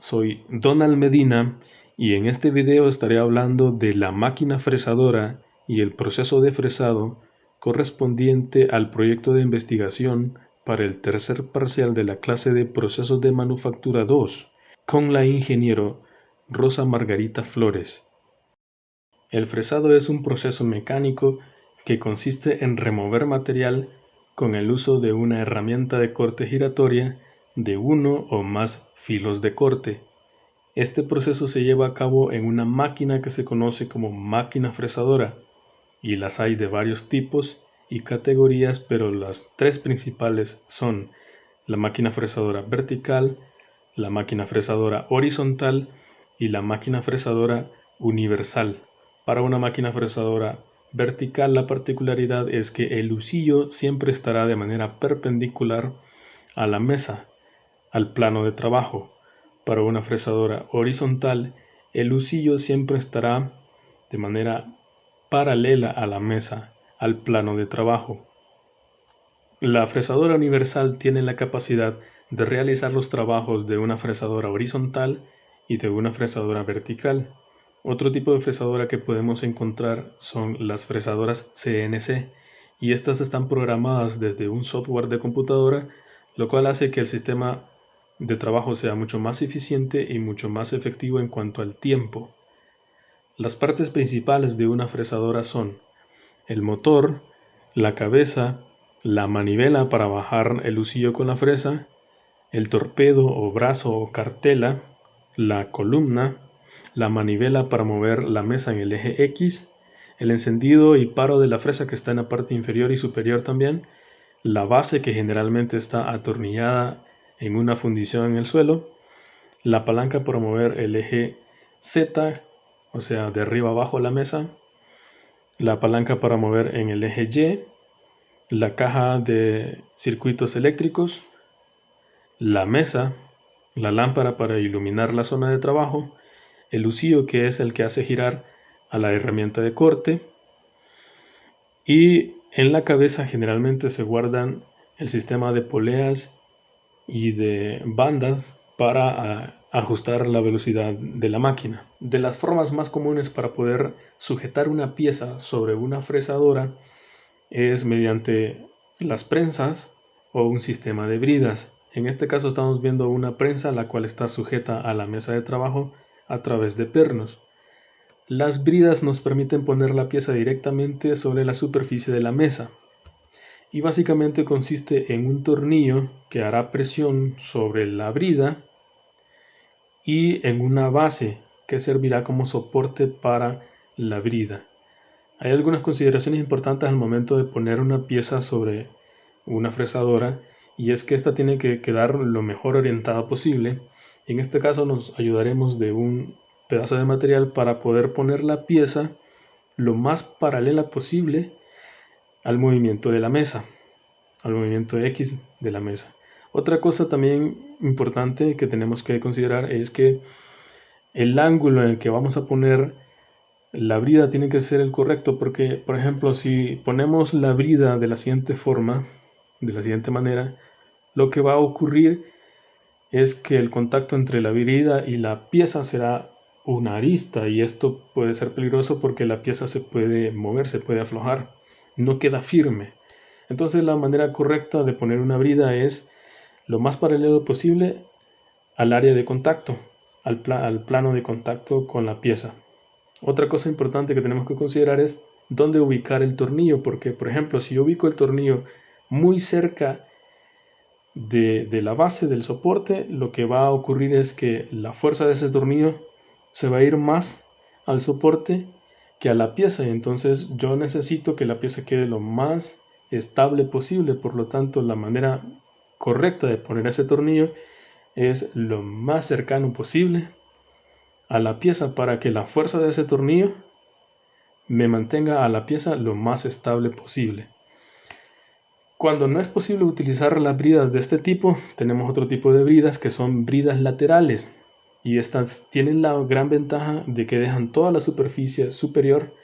soy Donald Medina y en este video estaré hablando de la máquina fresadora y el proceso de fresado correspondiente al proyecto de investigación para el tercer parcial de la clase de Procesos de Manufactura 2 con la ingeniero Rosa Margarita Flores. El fresado es un proceso mecánico que consiste en remover material con el uso de una herramienta de corte giratoria de uno o más filos de corte. Este proceso se lleva a cabo en una máquina que se conoce como máquina fresadora, y las hay de varios tipos y categorías, pero las tres principales son la máquina fresadora vertical, la máquina fresadora horizontal y la máquina fresadora universal. Para una máquina fresadora vertical, la particularidad es que el husillo siempre estará de manera perpendicular a la mesa, al plano de trabajo. Para una fresadora horizontal, el husillo siempre estará de manera paralela a la mesa, al plano de trabajo. La fresadora universal tiene la capacidad de realizar los trabajos de una fresadora horizontal y de una fresadora vertical. Otro tipo de fresadora que podemos encontrar son las fresadoras CNC, y estas están programadas desde un software de computadora, lo cual hace que el sistema de trabajo sea mucho más eficiente y mucho más efectivo en cuanto al tiempo. Las partes principales de una fresadora son el motor, la cabeza, la manivela para bajar el husillo con la fresa, el torpedo o brazo o cartela, la columna, la manivela para mover la mesa en el eje X, el encendido y paro de la fresa que está en la parte inferior y superior también, la base que generalmente está atornillada en una fundición en el suelo, la palanca para mover el eje Z, o sea, de arriba abajo la mesa, la palanca para mover en el eje Y, la caja de circuitos eléctricos, la mesa, la lámpara para iluminar la zona de trabajo, el husillo que es el que hace girar a la herramienta de corte, y en la cabeza generalmente se guardan el sistema de poleas y de bandas para ajustar la velocidad de la máquina. De las formas más comunes para poder sujetar una pieza sobre una fresadora es mediante las prensas o un sistema de bridas. En este caso estamos viendo una prensa la cual está sujeta a la mesa de trabajo a través de pernos. Las bridas nos permiten poner la pieza directamente sobre la superficie de la mesa, y básicamente consiste en un tornillo que hará presión sobre la brida y en una base que servirá como soporte para la brida. Hay algunas consideraciones importantes al momento de poner una pieza sobre una fresadora, y es que esta tiene que quedar lo mejor orientada posible. En este caso nos ayudaremos de un pedazo de material para poder poner la pieza lo más paralela posible al movimiento de la mesa, al movimiento X de la mesa. Otra cosa también importante que tenemos que considerar es que el ángulo en el que vamos a poner la brida tiene que ser el correcto, porque por ejemplo si ponemos la brida de la siguiente forma, de la siguiente manera, lo que va a ocurrir es que el contacto entre la brida y la pieza será una arista, y esto puede ser peligroso porque la pieza se puede mover, se puede aflojar, no queda firme. Entonces la manera correcta de poner una brida es lo más paralelo posible al área de contacto, al plano de contacto con la pieza. Otra cosa importante que tenemos que considerar es dónde ubicar el tornillo, porque por ejemplo si yo ubico el tornillo muy cerca de la base del soporte, lo que va a ocurrir es que la fuerza de ese tornillo se va a ir más al soporte que a la pieza, y entonces yo necesito que la pieza quede lo más estable posible. Por lo tanto, la manera correcta de poner ese tornillo es lo más cercano posible a la pieza para que la fuerza de ese tornillo me mantenga a la pieza lo más estable posible. Cuando no es posible utilizar las bridas de este tipo, tenemos otro tipo de bridas que son bridas laterales, y estas tienen la gran ventaja de que dejan toda la superficie superior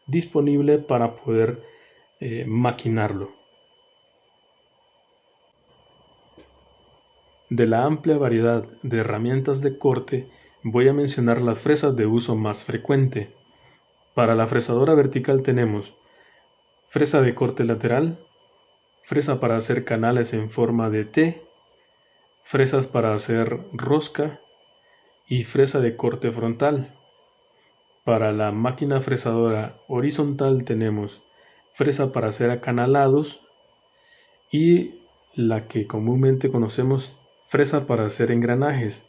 disponible para poder maquinarlo. De la amplia variedad de herramientas de corte, voy a mencionar las fresas de uso más frecuente. Para la fresadora vertical tenemos fresa de corte lateral, fresa para hacer canales en forma de T, fresas para hacer rosca y fresa de corte frontal. Para la máquina fresadora horizontal tenemos fresa para hacer acanalados y la que comúnmente conocemos, fresa para hacer engranajes.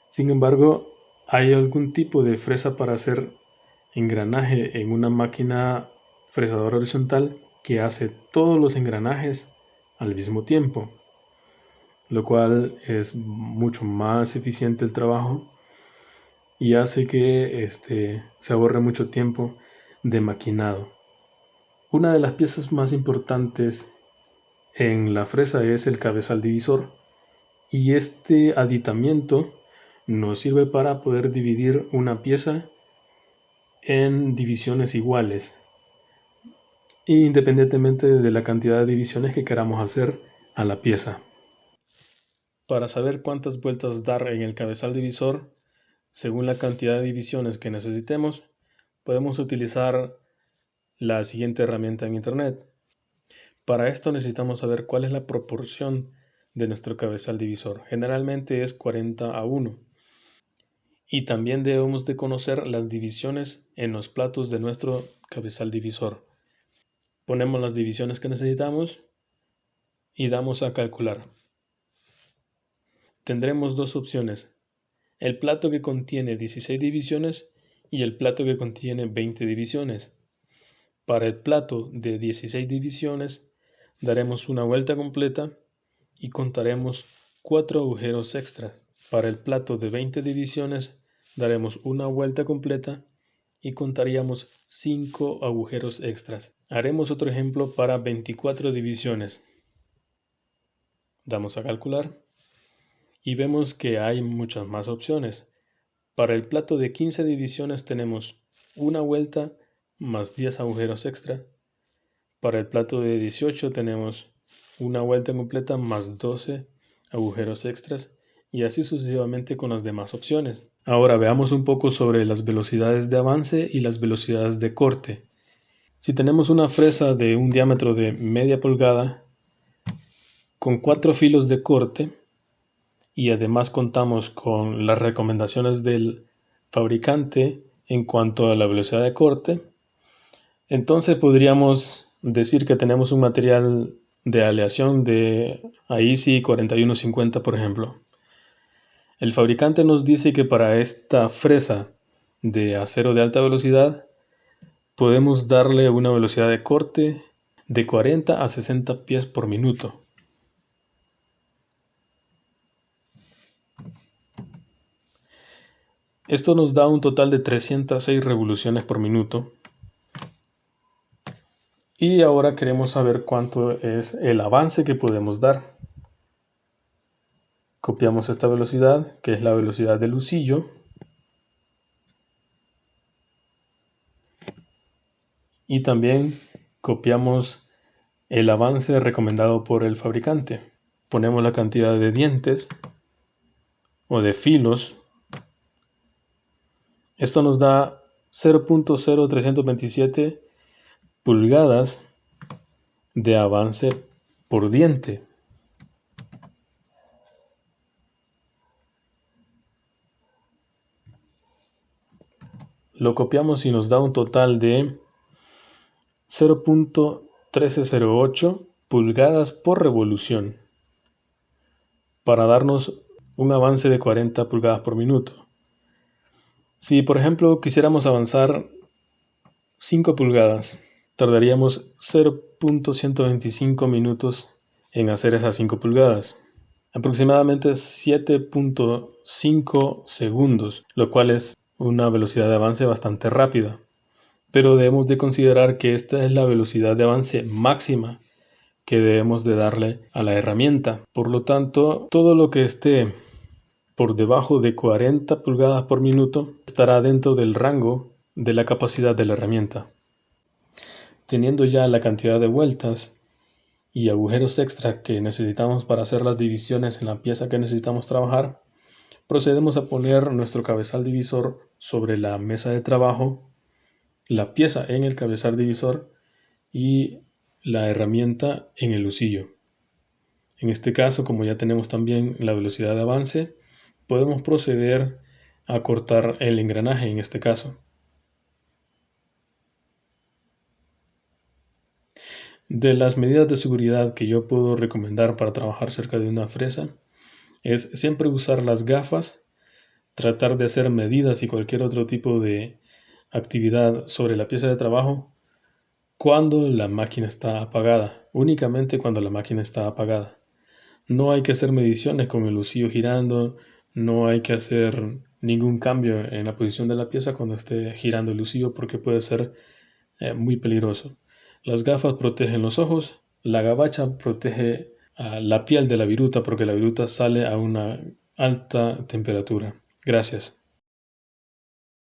Sin embargo, hay algún tipo de fresa para hacer engranaje en una máquina fresadora horizontal que hace todos los engranajes al mismo tiempo, lo cual es mucho más eficiente el trabajo y hace que se ahorre mucho tiempo de maquinado. Una de las piezas más importantes en la fresa es el cabezal divisor, y este aditamiento nos sirve para poder dividir una pieza en divisiones iguales, independientemente de la cantidad de divisiones que queramos hacer a la pieza. Para saber cuántas vueltas dar en el cabezal divisor, según la cantidad de divisiones que necesitemos, podemos utilizar la siguiente herramienta en internet. Para esto necesitamos saber cuál es la proporción de nuestro cabezal divisor. Generalmente es 40:1. Y también debemos de conocer las divisiones en los platos de nuestro cabezal divisor. Ponemos las divisiones que necesitamos y damos a calcular. Tendremos dos opciones: el plato que contiene 16 divisiones y el plato que contiene 20 divisiones. Para el plato de 16 divisiones daremos una vuelta completa y contaremos 4 agujeros extra. Para el plato de 20 divisiones daremos una vuelta completa y contaríamos 5 agujeros extras. Haremos otro ejemplo para 24 divisiones. Damos a calcular y vemos que hay muchas más opciones. Para el plato de 15 divisiones tenemos una vuelta más 10 agujeros extra. Para el plato de 18 tenemos una vuelta completa más 12 agujeros extras, y así sucesivamente con las demás opciones. Ahora veamos un poco sobre las velocidades de avance y las velocidades de corte. Si tenemos una fresa de un diámetro de media pulgada con 4 filos de corte y además contamos con las recomendaciones del fabricante en cuanto a la velocidad de corte, entonces podríamos decir que tenemos un material de aleación de AISI 4150, por ejemplo. El fabricante nos dice que para esta fresa de acero de alta velocidad podemos darle una velocidad de corte de 40 a 60 pies por minuto. Esto nos da un total de 306 revoluciones por minuto. Y ahora queremos saber cuánto es el avance que podemos dar. Copiamos esta velocidad, que es la velocidad del husillo, y también copiamos el avance recomendado por el fabricante. Ponemos la cantidad de dientes o de filos. Esto nos da 0.0327 pulgadas de avance por diente. Lo copiamos y nos da un total de 0.1308 pulgadas por revolución, para darnos un avance de 40 pulgadas por minuto. Si por ejemplo quisiéramos avanzar 5 pulgadas, tardaríamos 0.125 minutos en hacer esas 5 pulgadas, aproximadamente 7.5 segundos, lo cual es una velocidad de avance bastante rápida. Pero debemos de considerar que esta es la velocidad de avance máxima que debemos de darle a la herramienta. Por lo tanto, todo lo que esté por debajo de 40 pulgadas por minuto estará dentro del rango de la capacidad de la herramienta. Teniendo ya la cantidad de vueltas y agujeros extra que necesitamos para hacer las divisiones en la pieza que necesitamos trabajar, procedemos a poner nuestro cabezal divisor sobre la mesa de trabajo, la pieza en el cabezal divisor y la herramienta en el husillo. En este caso, como ya tenemos también la velocidad de avance, podemos proceder a cortar el engranaje en este caso. De las medidas de seguridad que yo puedo recomendar para trabajar cerca de una fresa es siempre usar las gafas, tratar de hacer medidas y cualquier otro tipo de actividad sobre la pieza de trabajo cuando la máquina está apagada, únicamente cuando la máquina está apagada. No hay que hacer mediciones con el husillo girando, no hay que hacer ningún cambio en la posición de la pieza cuando esté girando el husillo porque puede ser muy peligroso. Las gafas protegen los ojos, la gabacha protege la piel de la viruta porque la viruta sale a una alta temperatura. Gracias.